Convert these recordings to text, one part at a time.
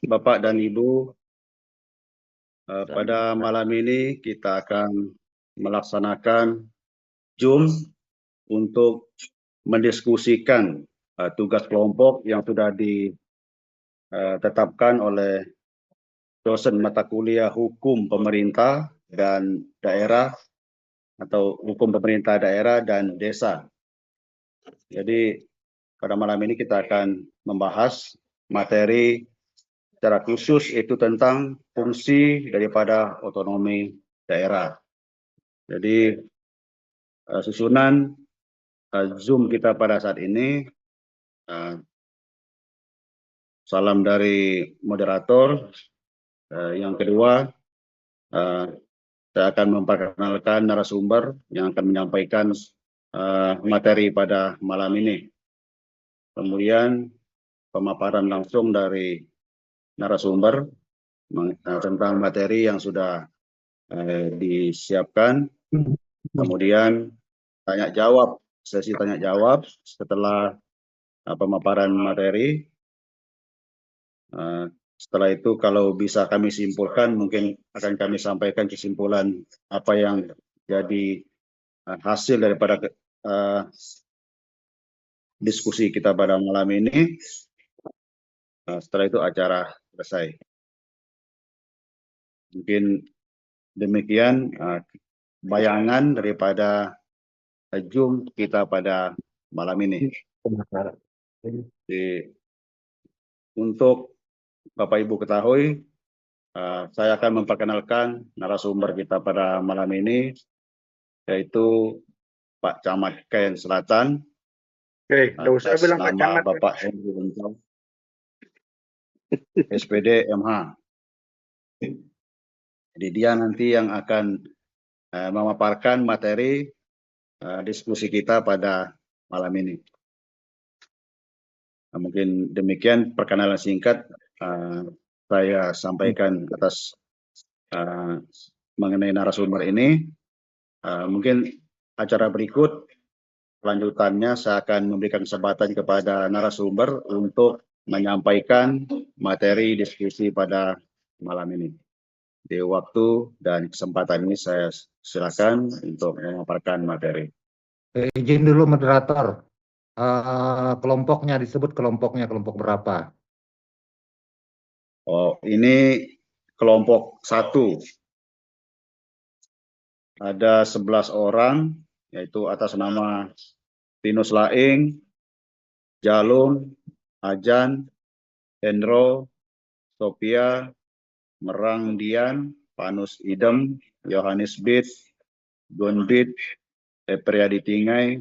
Bapak dan Ibu, pada malam ini kita akan melaksanakan Zoom untuk mendiskusikan tugas kelompok yang sudah ditetapkan oleh dosen mata kuliah Hukum Pemerintah dan Daerah atau Hukum Pemerintah Daerah dan Desa. Jadi pada malam ini kita akan membahas materi secara khusus itu tentang fungsi daripada otonomi daerah. Jadi susunan Zoom kita pada saat ini, salam dari moderator. Yang kedua, saya akan memperkenalkan narasumber yang akan menyampaikan materi pada malam ini. Kemudian pemaparan langsung dari narasumber tentang materi yang sudah disiapkan. Kemudian sesi tanya jawab setelah pemaparan materi. Setelah itu kalau bisa kami simpulkan, mungkin akan kami sampaikan kesimpulan apa yang jadi hasil daripada diskusi kita pada malam ini. Setelah itu acara selesai. Mungkin demikian bayangan daripada Zoom kita pada malam ini. Jadi, untuk Bapak Ibu ketahui, saya akan memperkenalkan narasumber kita pada malam ini, yaitu Pak Camat Kayen Selatan. Oke, nggak usah bilang Pak Nama Camat. Bapak Henry Lencong, SPD MH. Jadi dia nanti yang akan memaparkan materi diskusi kita pada malam ini. Mungkin demikian perkenalan singkat saya sampaikan atas mengenai narasumber ini. Mungkin acara berikut lanjutannya saya akan memberikan kesempatan kepada narasumber untuk menyampaikan materi diskusi pada malam ini. Di waktu dan kesempatan ini saya silakan untuk memaparkan materi. Izin dulu moderator, kelompoknya disebut kelompoknya kelompok berapa? Oh, ini kelompok 1. Ada 11 orang, yaitu atas nama Tinus Laing, Jalung, Ajan, Hendro, Sophia, Merang Dian, Panus Idem, Yohanes Bit, Gonbit, Epriadi Tingai,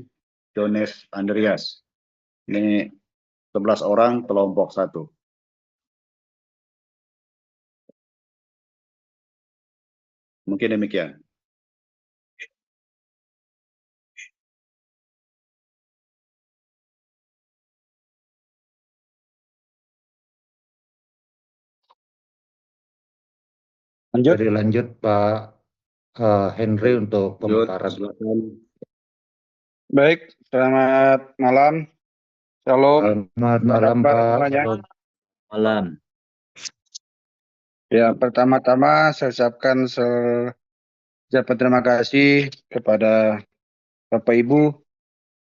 Jones Andreas. Ini 11 orang kelompok 1. Mungkin demikian. Lanjut. Jadi lanjut Pak Henry untuk pemaparan. Baik, selamat malam. Shalom. Selamat malam Pak. Semuanya. Malam. Ya, pertama-tama saya ucapkan sejapat terima kasih kepada Bapak Ibu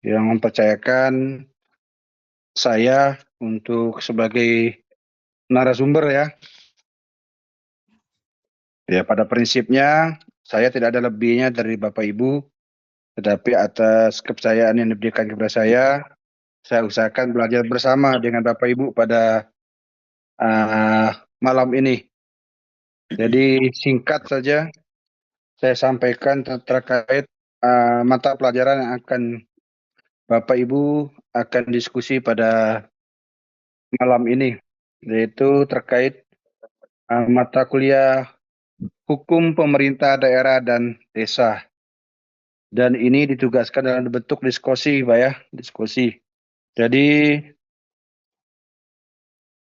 yang mempercayakan saya untuk sebagai narasumber ya. Ya, pada prinsipnya saya tidak ada lebihnya dari Bapak Ibu, tetapi atas kepercayaan yang diberikan kepada saya usahakan belajar bersama dengan Bapak Ibu pada malam ini. Jadi singkat saja saya sampaikan terkait mata pelajaran yang akan Bapak Ibu akan diskusi pada malam ini, yaitu terkait mata kuliah Hukum Pemerintah Daerah dan Desa. Dan ini ditugaskan dalam bentuk diskusi, Pak ya, diskusi. Jadi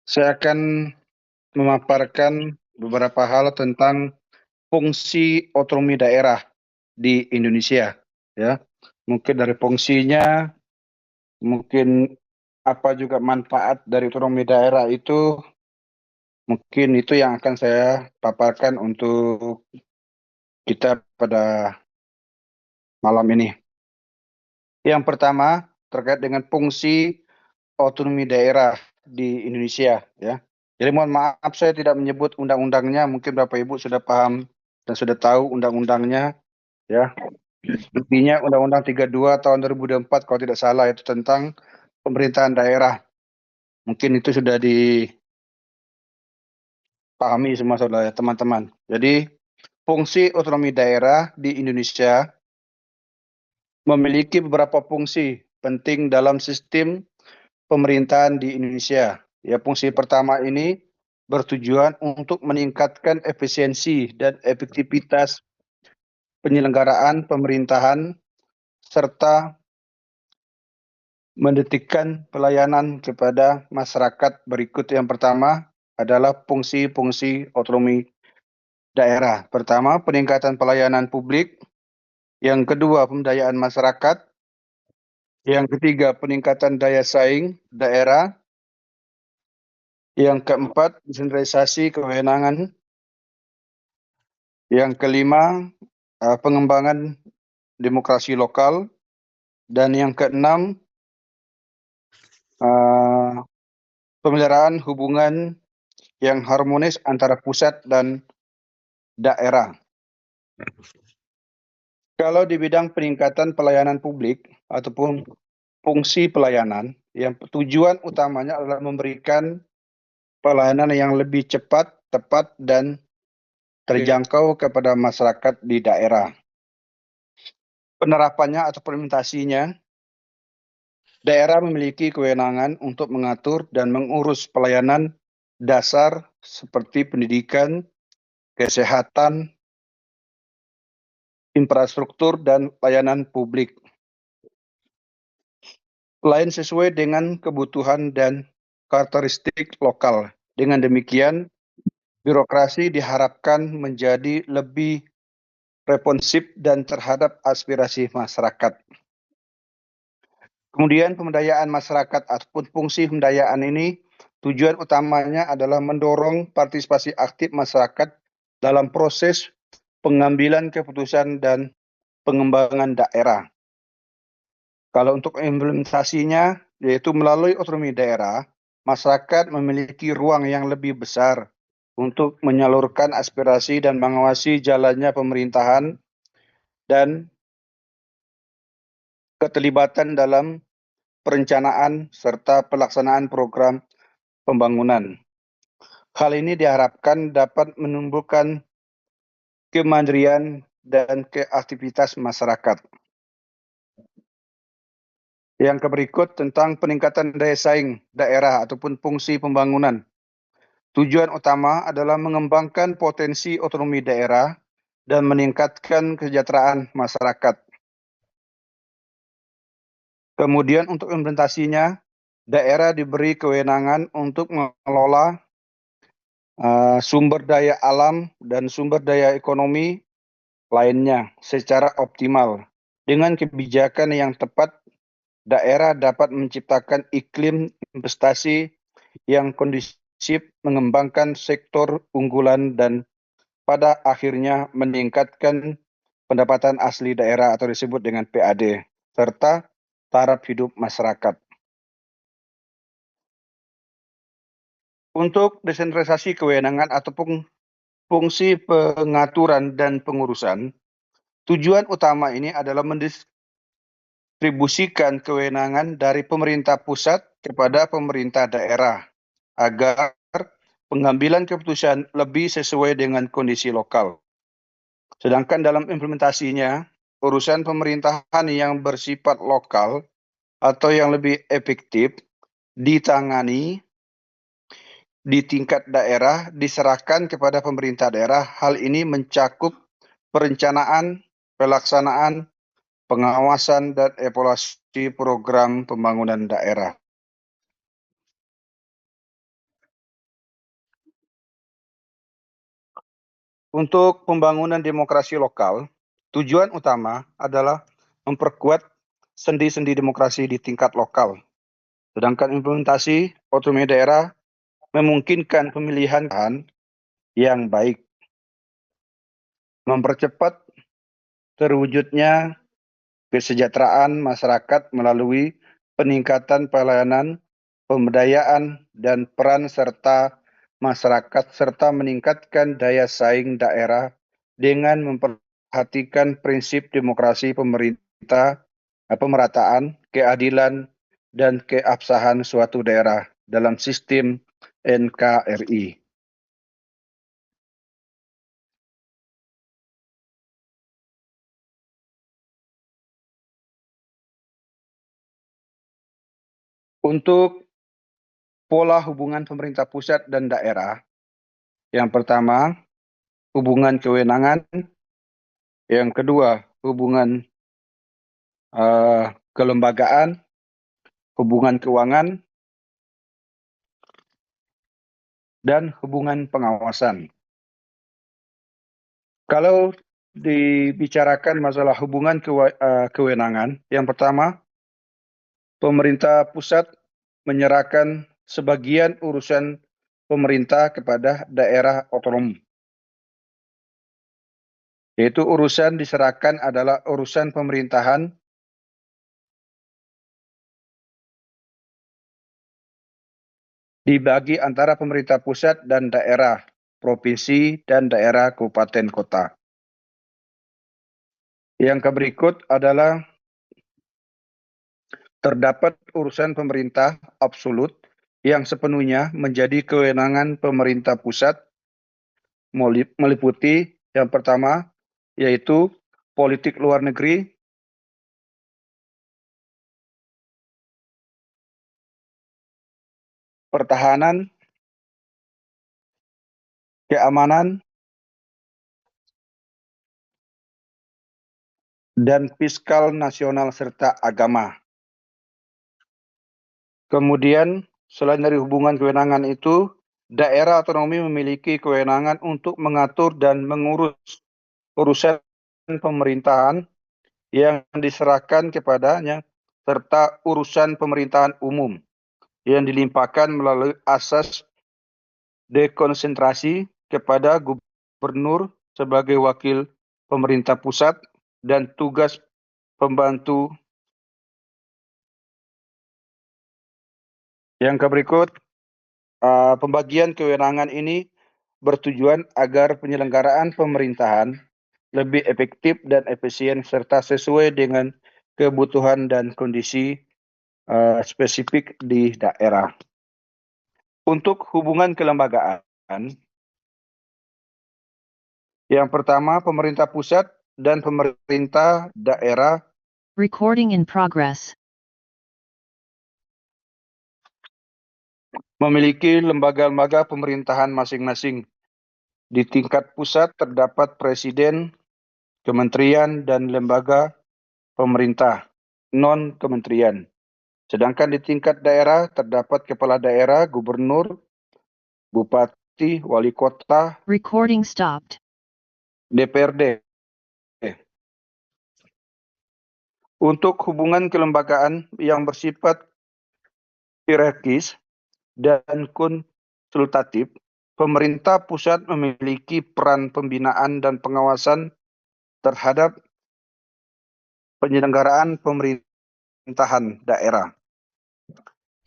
saya akan memaparkan beberapa hal tentang fungsi otonomi daerah di Indonesia, ya. Mungkin dari fungsinya, mungkin apa juga manfaat dari otonomi daerah itu Mungkin itu yang akan saya paparkan untuk kita pada malam ini. Yang pertama terkait dengan fungsi otonomi daerah di Indonesia, ya. Jadi mohon maaf saya tidak menyebut undang-undangnya, mungkin Bapak Ibu sudah paham dan sudah tahu undang-undangnya, ya. Intinya Undang-Undang 32 tahun 2024 kalau tidak salah itu tentang pemerintahan daerah. Mungkin itu sudah dipahami semua saudara teman-teman. Jadi fungsi otonomi daerah di Indonesia memiliki beberapa fungsi penting dalam sistem pemerintahan di Indonesia. Ya, fungsi pertama ini bertujuan untuk meningkatkan efisiensi dan efektivitas penyelenggaraan pemerintahan serta mendetikkan pelayanan kepada masyarakat. Berikut yang pertama adalah fungsi-fungsi otonomi daerah. Pertama, peningkatan pelayanan publik. Yang kedua, pemberdayaan masyarakat. Yang ketiga, peningkatan daya saing daerah. Yang keempat, desentralisasi kewenangan. Yang kelima, pengembangan demokrasi lokal. Dan yang keenam, pemeliharaan hubungan yang harmonis antara pusat dan daerah. Kalau di bidang peningkatan pelayanan publik ataupun fungsi pelayanan, yang tujuan utamanya adalah memberikan pelayanan yang lebih cepat, tepat, dan terjangkau kepada masyarakat di daerah. Penerapannya atau implementasinya, daerah memiliki kewenangan untuk mengatur dan mengurus pelayanan dasar seperti pendidikan, kesehatan, infrastruktur, dan layanan publik. Lain sesuai dengan kebutuhan dan karakteristik lokal. Dengan demikian, birokrasi diharapkan menjadi lebih responsif dan terhadap aspirasi masyarakat. Kemudian pemberdayaan masyarakat ataupun fungsi pemberdayaan ini tujuan utamanya adalah mendorong partisipasi aktif masyarakat dalam proses pengambilan keputusan dan pengembangan daerah. Kalau untuk implementasinya, yaitu melalui otonomi daerah, masyarakat memiliki ruang yang lebih besar untuk menyalurkan aspirasi dan mengawasi jalannya pemerintahan dan keterlibatan dalam perencanaan serta pelaksanaan program pembangunan. Hal ini diharapkan dapat menumbuhkan kemandirian dan kreativitas masyarakat. Yang berikut tentang peningkatan daya saing daerah ataupun fungsi pembangunan. Tujuan utama adalah mengembangkan potensi otonomi daerah dan meningkatkan kesejahteraan masyarakat. Kemudian untuk implementasinya, daerah diberi kewenangan untuk mengelola sumber daya alam dan sumber daya ekonomi lainnya secara optimal. Dengan kebijakan yang tepat, daerah dapat menciptakan iklim investasi yang kondusif, mengembangkan sektor unggulan, dan pada akhirnya meningkatkan pendapatan asli daerah atau disebut dengan PAD, serta taraf hidup masyarakat. Untuk desentralisasi kewenangan ataupun fungsi pengaturan dan pengurusan, tujuan utama ini adalah mendistribusikan kewenangan dari pemerintah pusat kepada pemerintah daerah agar pengambilan keputusan lebih sesuai dengan kondisi lokal. Sedangkan dalam implementasinya, urusan pemerintahan yang bersifat lokal atau yang lebih efektif ditangani di tingkat daerah, diserahkan kepada pemerintah daerah. Hal ini mencakup perencanaan, pelaksanaan, pengawasan, dan evaluasi program pembangunan daerah. Untuk pembangunan demokrasi lokal, tujuan utama adalah memperkuat sendi-sendi demokrasi di tingkat lokal. Sedangkan implementasi otonomi daerah memungkinkan pemilihan yang baik, mempercepat terwujudnya kesejahteraan masyarakat melalui peningkatan pelayanan, pemberdayaan, dan peran serta masyarakat, serta meningkatkan daya saing daerah dengan memperhatikan prinsip demokrasi pemerataan, keadilan, dan keabsahan suatu daerah dalam sistem NKRI. Untuk pola hubungan pemerintah pusat dan daerah, yang pertama, hubungan kewenangan, yang kedua, hubungan kelembagaan, hubungan keuangan, dan hubungan pengawasan. Kalau dibicarakan masalah hubungan kewenangan, yang pertama, pemerintah pusat menyerahkan sebagian urusan pemerintah kepada daerah otonom. Yaitu urusan diserahkan adalah urusan pemerintahan dibagi antara pemerintah pusat dan daerah, provinsi, dan daerah kabupaten kota. Yang berikut adalah terdapat urusan pemerintah absolut yang sepenuhnya menjadi kewenangan pemerintah pusat, meliputi yang pertama, yaitu politik luar negeri, pertahanan, keamanan, dan fiskal nasional serta agama. Kemudian, selain dari hubungan kewenangan itu, daerah otonomi memiliki kewenangan untuk mengatur dan mengurus urusan pemerintahan yang diserahkan kepadanya, serta urusan pemerintahan umum yang dilimpahkan melalui asas dekonsentrasi kepada gubernur sebagai wakil pemerintah pusat dan tugas pembantu. Yang berikut, pembagian kewenangan ini bertujuan agar penyelenggaraan pemerintahan lebih efektif dan efisien serta sesuai dengan kebutuhan dan kondisi spesifik di daerah. Untuk hubungan kelembagaan, yang pertama, pemerintah pusat dan pemerintah daerah Recording in progress. memiliki lembaga-lembaga pemerintahan masing-masing. Di tingkat pusat terdapat presiden, kementerian, dan lembaga pemerintah non-kementerian. Sedangkan di tingkat daerah terdapat kepala daerah, gubernur, bupati, wali kota, Recording stopped. DPRD. Untuk hubungan kelembagaan yang bersifat hierarkis dan konsultatif, pemerintah pusat memiliki peran pembinaan dan pengawasan terhadap penyelenggaraan pemerintahan daerah.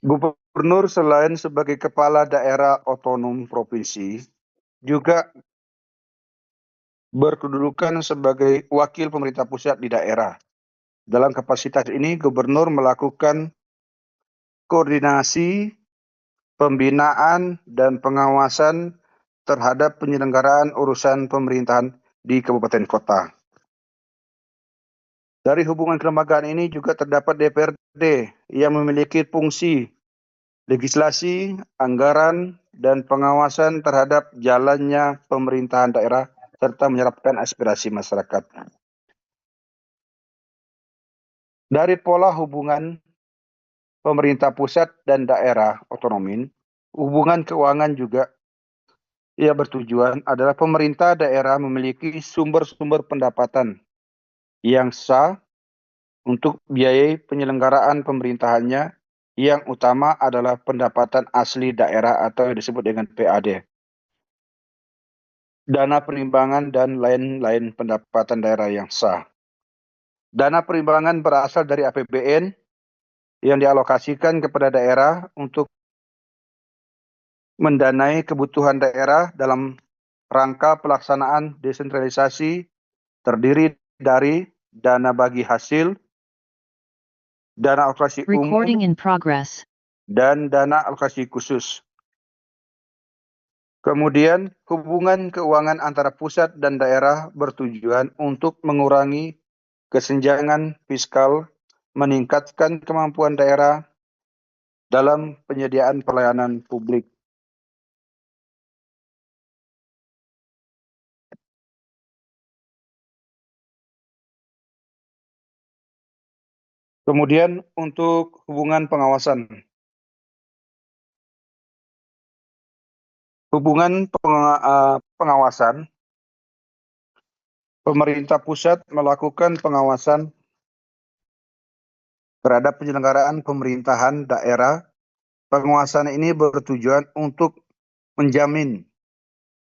Gubernur selain sebagai kepala daerah otonom provinsi, juga berkedudukan sebagai wakil pemerintah pusat di daerah. Dalam kapasitas ini, gubernur melakukan koordinasi, pembinaan, dan pengawasan terhadap penyelenggaraan urusan pemerintahan di kabupaten kota. Dari hubungan kelembagaan ini juga terdapat DPRD yang memiliki fungsi legislasi, anggaran, dan pengawasan terhadap jalannya pemerintahan daerah serta menyerapkan aspirasi masyarakat. Dari pola hubungan pemerintah pusat dan daerah otonomi, hubungan keuangan juga bertujuan adalah pemerintah daerah memiliki sumber-sumber pendapatan yang sah untuk biaya penyelenggaraan pemerintahannya yang utama adalah pendapatan asli daerah atau yang disebut dengan PAD, dana perimbangan dan lain-lain pendapatan daerah yang sah. Dana perimbangan berasal dari APBN yang dialokasikan kepada daerah untuk mendanai kebutuhan daerah dalam rangka pelaksanaan desentralisasi, terdiri dari dana bagi hasil, dana alokasi Recording umum, in progress. dan dana alokasi khusus. Kemudian, hubungan keuangan antara pusat dan daerah bertujuan untuk mengurangi kesenjangan fiskal, meningkatkan kemampuan daerah dalam penyediaan pelayanan publik. Kemudian untuk hubungan pengawasan. Pengawasan, pemerintah pusat melakukan pengawasan terhadap penyelenggaraan pemerintahan daerah. Pengawasan ini bertujuan untuk menjamin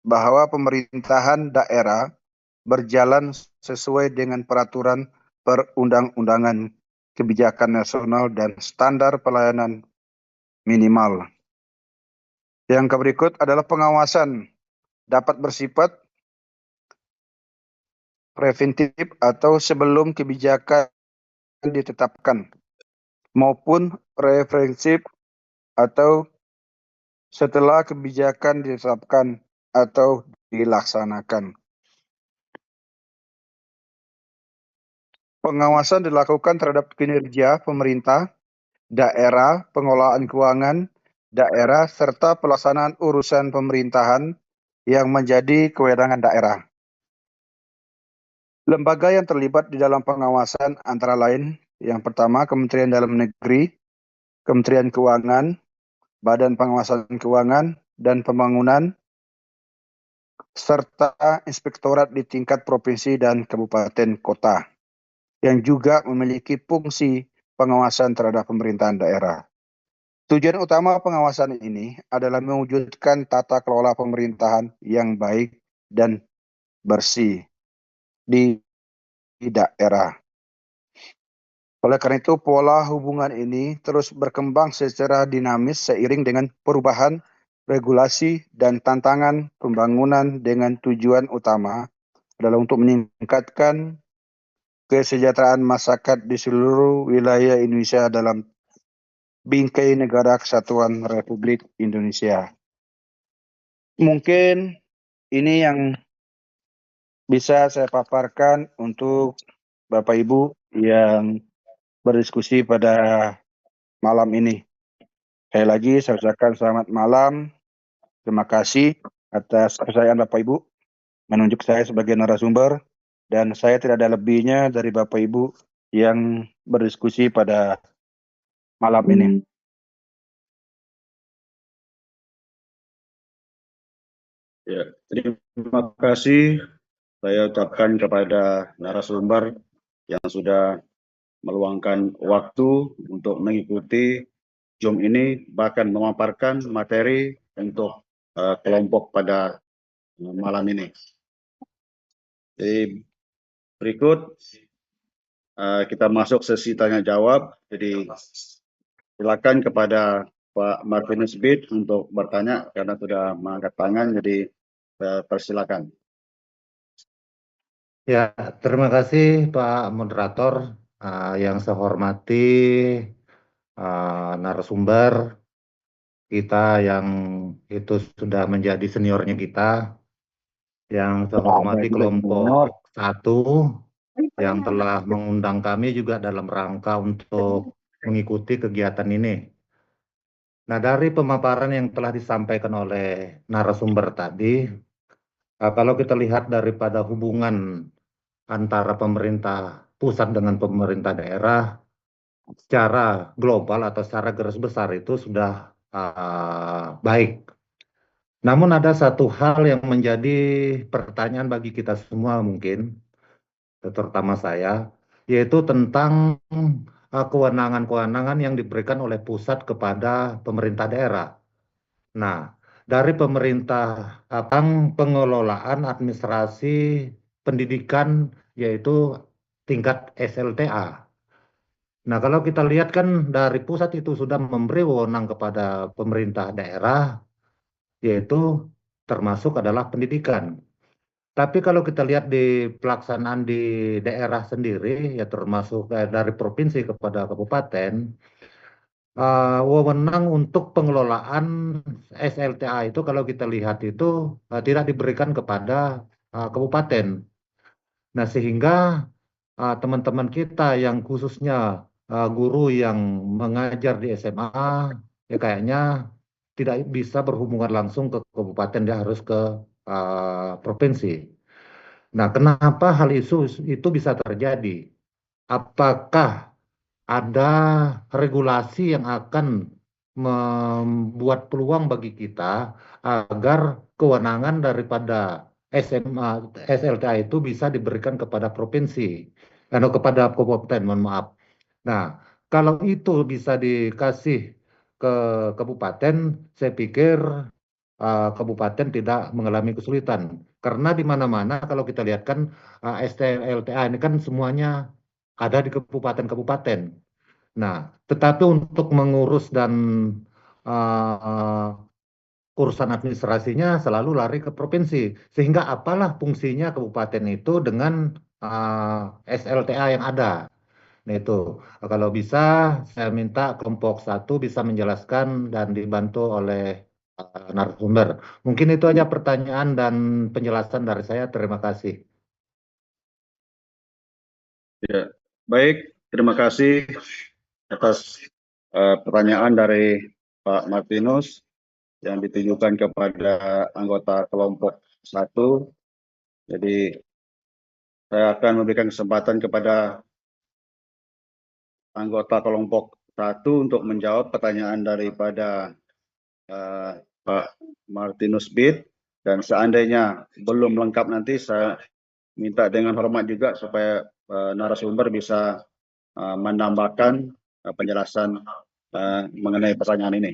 bahwa pemerintahan daerah berjalan sesuai dengan peraturan perundang-undangan, kebijakan nasional, dan standar pelayanan minimal. Yang berikut adalah pengawasan dapat bersifat preventif atau sebelum kebijakan ditetapkan, maupun represif atau setelah kebijakan ditetapkan atau dilaksanakan. Pengawasan dilakukan terhadap kinerja pemerintah daerah, pengelolaan keuangan daerah, serta pelaksanaan urusan pemerintahan yang menjadi kewenangan daerah. Lembaga yang terlibat di dalam pengawasan antara lain, yang pertama Kementerian Dalam Negeri, Kementerian Keuangan, Badan Pengawasan Keuangan dan Pembangunan, serta inspektorat di tingkat provinsi dan kabupaten kota, yang juga memiliki fungsi pengawasan terhadap pemerintahan daerah. Tujuan utama pengawasan ini adalah mewujudkan tata kelola pemerintahan yang baik dan bersih di daerah. Oleh karena itu, pola hubungan ini terus berkembang secara dinamis seiring dengan perubahan regulasi dan tantangan pembangunan, dengan tujuan utama adalah untuk meningkatkan kesejahteraan masyarakat di seluruh wilayah Indonesia dalam bingkai negara kesatuan Republik Indonesia. Mungkin ini yang bisa saya paparkan untuk Bapak Ibu yang berdiskusi pada malam ini. Sekali lagi saya ucapkan selamat malam. Terima kasih atas kepercayaan Bapak Ibu menunjuk saya sebagai narasumber, dan saya tidak ada lebihnya dari Bapak Ibu yang berdiskusi pada malam ini. Ya, terima kasih saya ucapkan kepada narasumber yang sudah meluangkan waktu untuk mengikuti Zoom ini, bahkan memaparkan materi untuk kelompok pada malam ini. Jadi berikut kita masuk sesi tanya jawab. Jadi silakan kepada Pak Martinus Bid untuk bertanya karena sudah mengangkat tangan. Jadi persilakan. Ya, terima kasih Pak Moderator. Yang saya hormati narasumber kita yang itu sudah menjadi seniornya kita, yang saya hormati kelompok 1 yang telah mengundang kami juga dalam rangka untuk mengikuti kegiatan ini. Nah, dari pemaparan yang telah disampaikan oleh narasumber tadi, kalau kita lihat daripada hubungan antara pemerintah pusat dengan pemerintah daerah secara global atau secara garis besar itu sudah baik. Namun ada satu hal yang menjadi pertanyaan bagi kita semua mungkin, terutama saya, yaitu tentang kewenangan-kewenangan yang diberikan oleh pusat kepada pemerintah daerah. Nah, dari pemerintah pengelolaan administrasi pendidikan yaitu tingkat SLTA. Nah, kalau kita lihat kan dari pusat itu sudah memberi wewenang kepada pemerintah daerah, yaitu termasuk adalah pendidikan. Tapi kalau kita lihat di pelaksanaan di daerah sendiri, ya termasuk dari provinsi kepada kabupaten, wewenang untuk pengelolaan SLTA itu kalau kita lihat itu tidak diberikan kepada kabupaten. Nah, sehingga teman-teman kita yang khususnya guru yang mengajar di SMA, ya kayaknya tidak bisa berhubungan langsung ke kabupaten, dia harus ke provinsi. Nah, kenapa hal itu bisa terjadi? Apakah ada regulasi yang akan membuat peluang bagi kita agar kewenangan daripada SMA, SLTA itu bisa diberikan kepada provinsi atau kepada kabupaten, mohon maaf. Nah, kalau itu bisa dikasih ke kabupaten, saya pikir kabupaten tidak mengalami kesulitan. Karena di mana-mana kalau kita lihat kan SLTA ini kan semuanya ada di kabupaten-kabupaten. Nah, tetapi untuk mengurus dan uh, urusan administrasinya selalu lari ke provinsi. Sehingga apalah fungsinya kabupaten itu dengan SLTA yang ada. Nah itu, kalau bisa saya minta kelompok 1 bisa menjelaskan dan dibantu oleh narasumber. Mungkin itu aja pertanyaan dan penjelasan dari saya. Terima kasih. Ya, baik. Terima kasih atas pertanyaan dari Pak Martinus yang ditujukan kepada anggota kelompok 1. Jadi saya akan memberikan kesempatan kepada anggota kelompok 1 untuk menjawab pertanyaan daripada Pak Martinus Bid, dan seandainya belum lengkap nanti saya minta dengan hormat juga supaya narasumber bisa menambahkan penjelasan mengenai pertanyaan ini.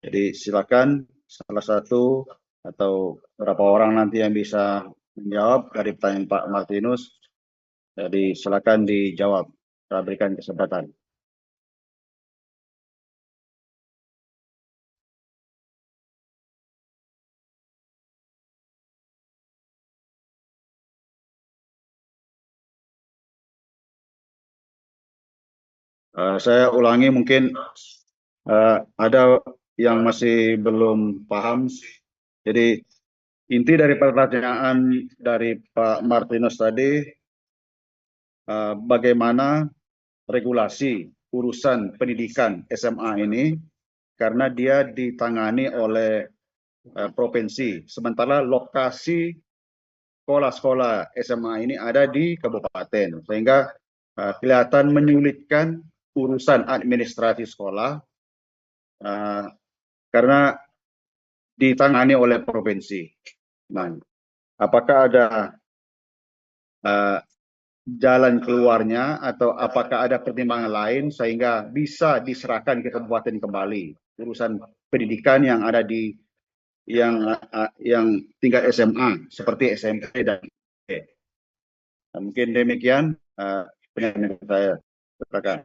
Jadi silakan salah satu atau beberapa orang nanti yang bisa menjawab dari pertanyaan Pak Martinus. Jadi silakan dijawab. Saya berikan kesempatan. Saya ulangi, mungkin ada yang masih belum paham. Jadi inti dari pertanyaan dari Pak Martinus tadi, bagaimana regulasi urusan pendidikan SMA ini, karena dia ditangani oleh provinsi, sementara lokasi sekolah-sekolah SMA ini ada di kabupaten, sehingga kelihatan menyulitkan urusan administrasi sekolah karena ditangani oleh provinsi. Nah, apakah ada jalan keluarnya atau apakah ada pertimbangan lain sehingga bisa diserahkan ke kabupaten kembali urusan pendidikan yang ada di yang tingkat SMA seperti SMP dan nah, mungkin demikian penyampaian saya. Silakan.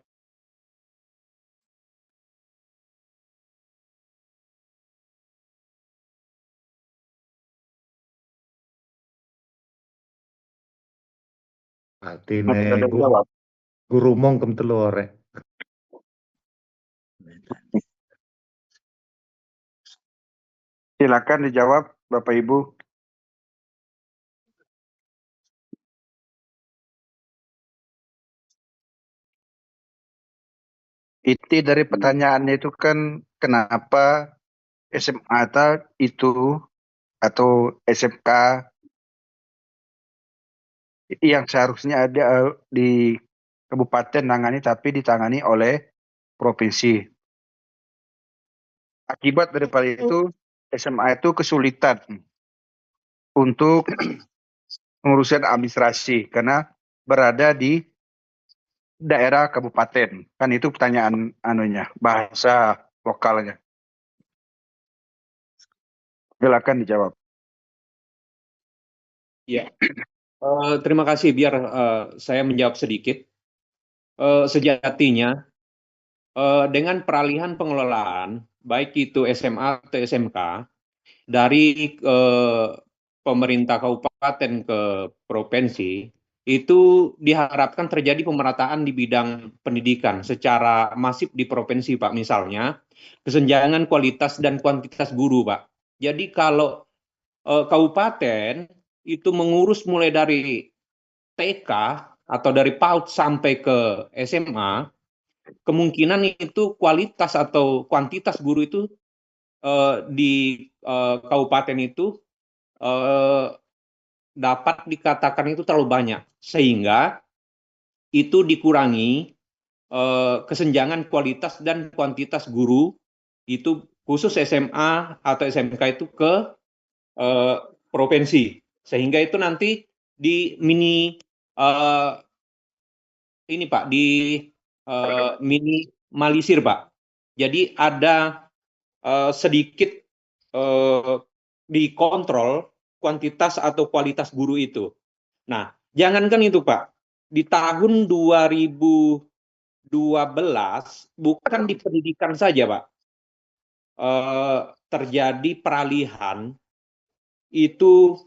Artinya guru mongkem telur. Silakan dijawab, Bapak Ibu. Inti dari pertanyaannya itu kan kenapa SMA itu atau SMK yang seharusnya ada di kabupaten nangani tapi ditangani oleh provinsi. Akibat daripada itu SMA itu kesulitan untuk pengurusan administrasi karena berada di daerah kabupaten. Kan itu pertanyaan anunya, bahasa lokalnya. Silakan dijawab. Ya, terima kasih. Biar saya menjawab sedikit. Sejatinya, dengan peralihan pengelolaan, baik itu SMA atau SMK, dari pemerintah kabupaten ke provinsi, itu diharapkan terjadi pemerataan di bidang pendidikan secara masif di provinsi, Pak. Misalnya, kesenjangan kualitas dan kuantitas guru, Pak. Jadi kalau kabupaten itu mengurus mulai dari TK atau dari PAUD sampai ke SMA, kemungkinan itu kualitas atau kuantitas guru itu di kabupaten itu dapat dikatakan itu terlalu banyak, sehingga itu dikurangi kesenjangan kualitas dan kuantitas guru itu khusus SMA atau SMK itu ke provinsi, sehingga itu nanti di ini Pak, minimalisir, Pak. Jadi ada sedikit dikontrol kuantitas atau kualitas guru itu. Nah, jangankan itu, Pak. Di tahun 2012 bukan di pendidikan saja, Pak. Terjadi peralihan itu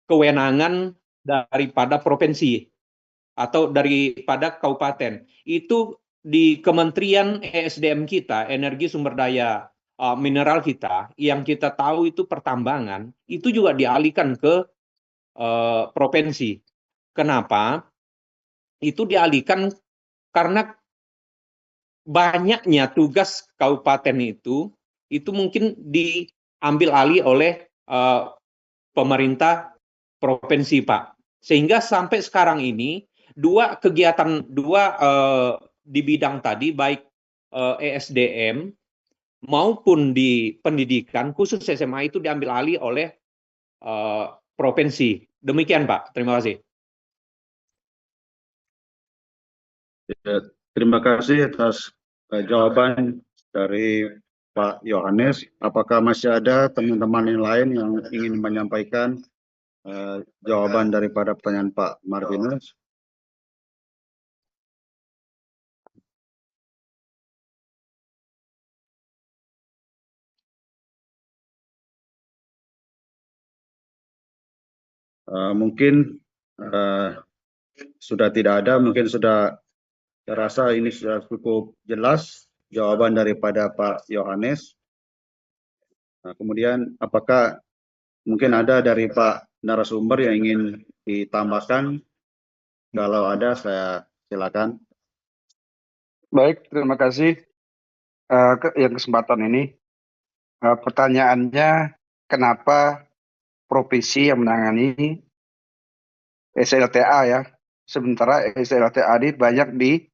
kewenangan daripada provinsi atau daripada kabupaten. Itu di Kementerian ESDM kita, Energi Sumber Daya Mineral kita, yang kita tahu itu pertambangan, itu juga dialihkan ke provinsi. Kenapa? Itu dialihkan karena banyaknya tugas kabupaten itu mungkin diambil alih oleh pemerintah provinsi, Pak. Sehingga sampai sekarang ini dua kegiatan di bidang tadi, baik ESDM maupun di pendidikan khusus SMA itu diambil alih oleh provinsi. Demikian, Pak. Terima kasih. Ya, terima kasih atas jawaban dari Pak Yohanes. Apakah masih ada teman-teman yang lain yang ingin menyampaikan jawaban daripada pertanyaan Pak Martinus? Mungkin sudah tidak ada, mungkin sudah terasa ini sudah cukup jelas jawaban daripada Pak Yohanes. Nah, kemudian apakah mungkin ada dari Pak narasumber yang ingin ditambahkan? Kalau ada, saya silakan. Baik, terima kasih yang kesempatan ini. Pertanyaannya, kenapa provinsi yang menangani SLTA ya, sementara SLTA ini banyak di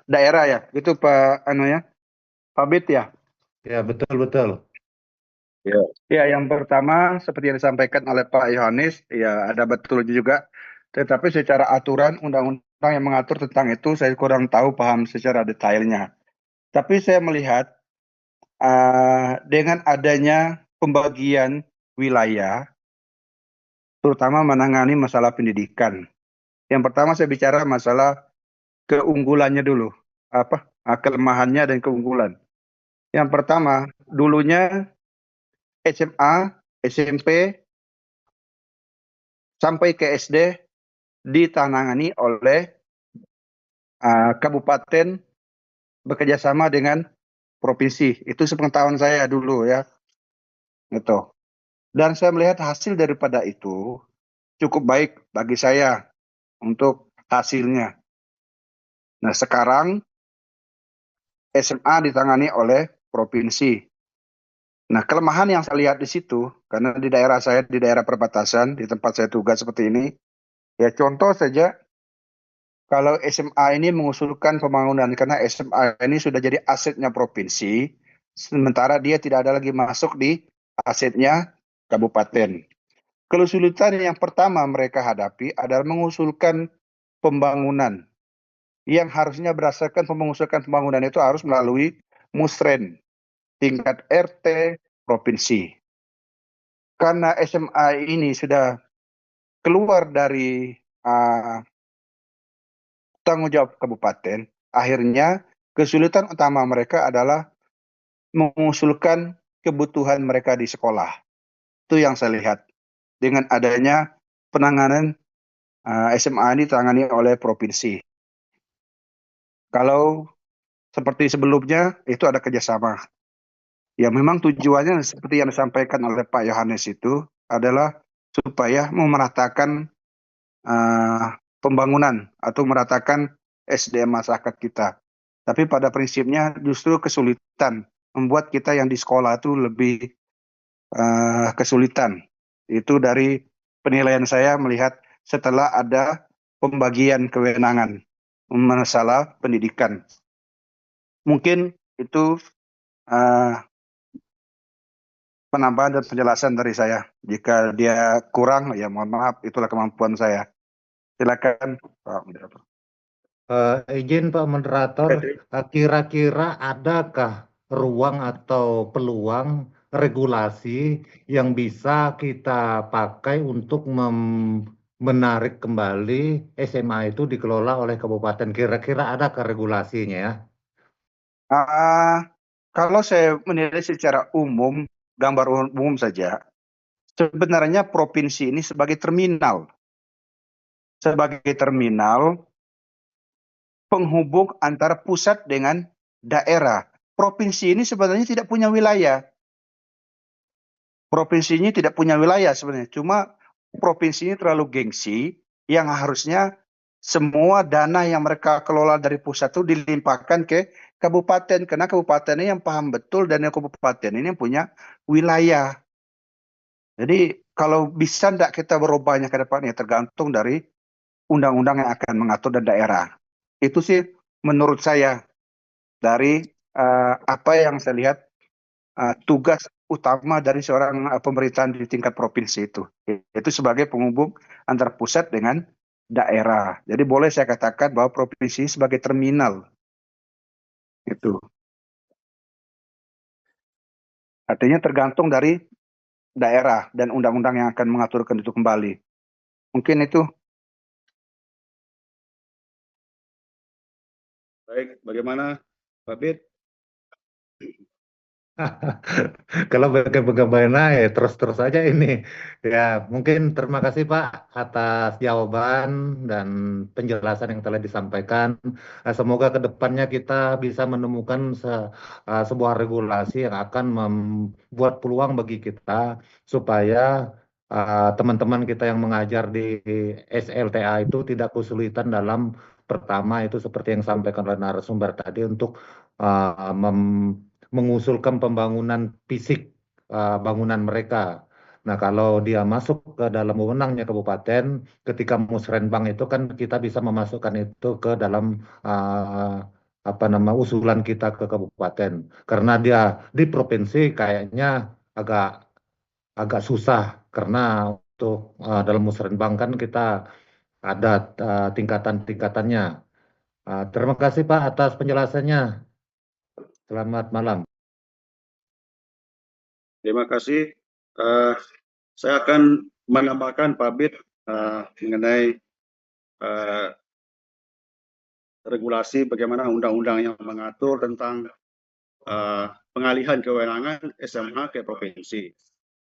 daerah ya, gitu Pak Pak Bit ya. Ya, betul. Ya, yang pertama seperti yang disampaikan oleh Pak Yohanes, ya ada betul juga. Tetapi secara aturan undang-undang yang mengatur tentang itu saya kurang tahu paham secara detailnya. Tapi saya melihat dengan adanya pembagian wilayah, terutama menangani masalah pendidikan. Yang pertama saya bicara masalah keunggulannya dulu, kelemahannya dan keunggulan. Yang pertama, dulunya SMA, SMP, sampai ke SD ditangani oleh kabupaten bekerjasama dengan provinsi. Itu sepengetahuan saya dulu ya. Gitu. Dan saya melihat hasil daripada itu cukup baik bagi saya untuk hasilnya. Nah, sekarang SMA ditangani oleh provinsi. Nah, kelemahan yang saya lihat di situ, karena di daerah saya, di daerah perbatasan, di tempat saya tugas seperti ini, ya contoh saja, kalau SMA ini mengusulkan pembangunan, karena SMA ini sudah jadi asetnya provinsi, sementara dia tidak ada lagi masuk di asetnya kabupaten. kesulitan yang pertama mereka hadapi adalah mengusulkan pembangunan yang harusnya berdasarkan mengusulkan pembangunan itu harus melalui musren tingkat RT provinsi. Karena SMA ini sudah keluar dari tanggung jawab kabupaten, akhirnya kesulitan utama mereka adalah mengusulkan kebutuhan mereka di sekolah. Itu yang saya lihat. Dengan adanya penanganan SMA ini ditangani oleh provinsi. Kalau seperti sebelumnya, itu ada kerjasama. Ya memang tujuannya seperti yang disampaikan oleh Pak Yohanes itu adalah supaya memeratakan pembangunan atau meratakan SDM masyarakat kita. Tapi pada prinsipnya justru kesulitan membuat kita yang di sekolah itu lebih kesulitan. Itu dari penilaian saya melihat setelah ada pembagian kewenangan masalah pendidikan. Mungkin itu penambahan dan penjelasan dari saya. Jika dia kurang, ya mohon maaf, itulah kemampuan saya. Silakan, Pak Moderator. Izin Pak Moderator, kira-kira adakah ruang atau peluang regulasi yang bisa kita pakai untuk menarik kembali SMA itu dikelola oleh kabupaten? Kira-kira adakah regulasinya ya? Kalau saya menilai secara umum, gambar umum saja, sebenarnya provinsi ini sebagai terminal. Sebagai terminal penghubung antara pusat dengan daerah. Provinsi ini sebenarnya tidak punya wilayah. Provinsi ini tidak punya wilayah sebenarnya. Cuma provinsi ini terlalu gengsi yang harusnya semua dana yang mereka kelola dari pusat itu dilimpahkan ke kabupaten. Karena kabupaten ini yang paham betul dan yang kabupaten ini yang punya wilayah. Jadi kalau bisa tidak kita berubahnya ke depannya tergantung dari undang-undang yang akan mengatur dan daerah. Itu sih menurut saya dari apa yang saya lihat tugas utama dari seorang pemerintahan di tingkat provinsi itu sebagai penghubung antara pusat dengan daerah. Jadi boleh saya katakan bahwa provinsi sebagai terminal itu. Artinya tergantung dari daerah dan undang-undang yang akan mengaturkan itu kembali. Mungkin itu. Baik, bagaimana Pak Bit? Kalau bagaimana ya terus-terus aja ini. Ya, mungkin terima kasih Pak atas jawaban dan penjelasan yang telah disampaikan. Semoga ke depannya kita bisa menemukan sebuah regulasi yang akan membuat peluang bagi kita supaya teman-teman kita yang mengajar di SLTA itu tidak kesulitan dalam pertama itu seperti yang disampaikan oleh narasumber tadi untuk uh, mengusulkan pembangunan fisik bangunan mereka. Nah, kalau dia masuk ke dalam wewenangnya kabupaten, ketika musrenbang itu kan kita bisa memasukkan itu ke dalam apa nama usulan kita ke kabupaten. Karena dia di provinsi kayaknya agak agak susah karena untuk dalam musrenbang kan kita ada tingkatan-tingkatannya. Terima kasih Pak atas penjelasannya. Selamat malam. Terima kasih. Saya akan menambahkan Pak Bit mengenai regulasi bagaimana undang-undang yang mengatur tentang pengalihan kewenangan SMA ke provinsi.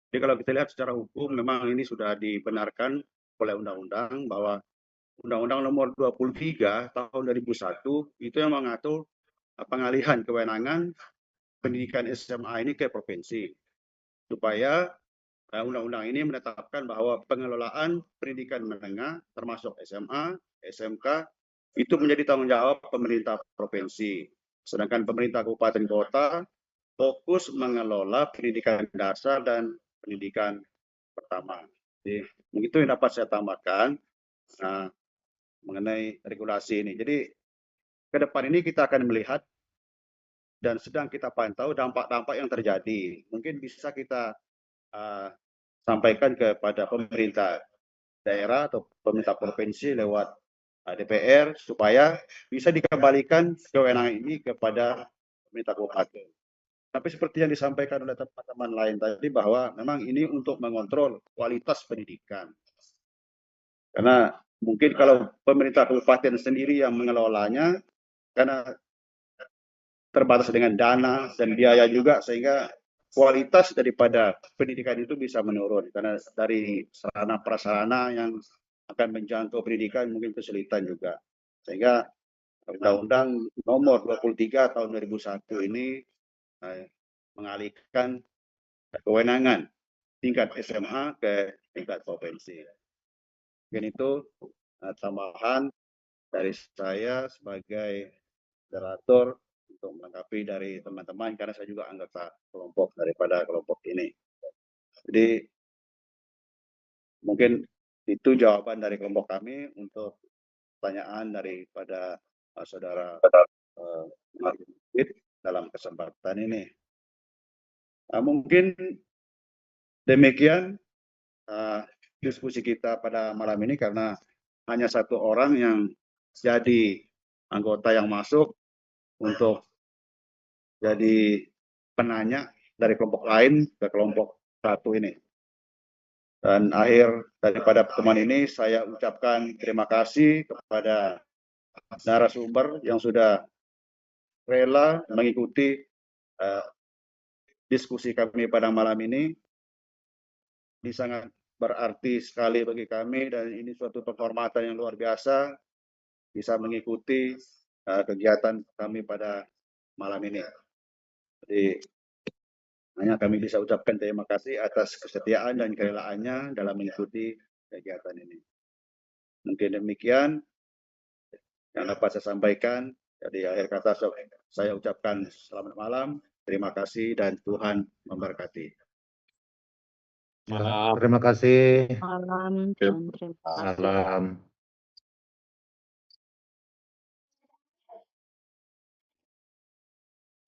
Jadi kalau kita lihat secara hukum memang ini sudah dibenarkan oleh undang-undang bahwa Undang-Undang Nomor 23 Tahun 2001 itu yang mengatur pengalihan kewenangan pendidikan SMA ini ke provinsi supaya undang-undang ini menetapkan bahwa pengelolaan pendidikan menengah termasuk SMA, SMK itu menjadi tanggung jawab pemerintah provinsi. Sedangkan pemerintah kabupaten kota fokus mengelola pendidikan dasar dan pendidikan pertama. Jadi, itu yang dapat saya tambahkan mengenai regulasi ini. Jadi, ke depan ini kita akan melihat dan sedang kita pantau dampak-dampak yang terjadi. Mungkin bisa kita sampaikan kepada pemerintah daerah atau pemerintah provinsi lewat DPR supaya bisa dikembalikan kewenangan ini kepada pemerintah kabupaten. Tapi seperti yang disampaikan oleh teman-teman lain tadi bahwa memang ini untuk mengontrol kualitas pendidikan. Karena mungkin kalau pemerintah kabupaten sendiri yang mengelolanya, karena terbatas dengan dana dan biaya juga, sehingga kualitas daripada pendidikan itu bisa menurun. Karena dari sarana prasarana yang akan menjangkau pendidikan mungkin kesulitan juga. Sehingga Undang-Undang Nomor 23 Tahun 2001 ini mengalihkan kewenangan tingkat SMA ke tingkat provinsi. Mungkin itu tambahan dari saya sebagai moderator untuk melengkapi dari teman-teman, karena saya juga anggota kelompok daripada kelompok ini. Jadi mungkin itu jawaban dari kelompok kami untuk pertanyaan daripada saudara Martin dalam kesempatan ini. Mungkin demikian diskusi kita pada malam ini, karena hanya satu orang yang jadi anggota yang masuk untuk jadi penanya dari kelompok lain ke kelompok satu ini. Dan akhir daripada pertemuan ini saya ucapkan terima kasih kepada narasumber yang sudah rela mengikuti diskusi kami pada malam ini. Ini sangat berarti sekali bagi kami dan ini suatu penghormatan yang luar biasa bisa mengikuti kegiatan kami pada malam ini. Jadi hanya kami bisa ucapkan terima kasih atas kesetiaan dan kerelaannya dalam mengikuti kegiatan ini. Mungkin demikian yang dapat saya sampaikan. Jadi akhir kata saya ucapkan selamat malam, terima kasih dan Tuhan memberkati. Ya, terima kasih. Malam dan terima kasih. Salam.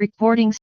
Recording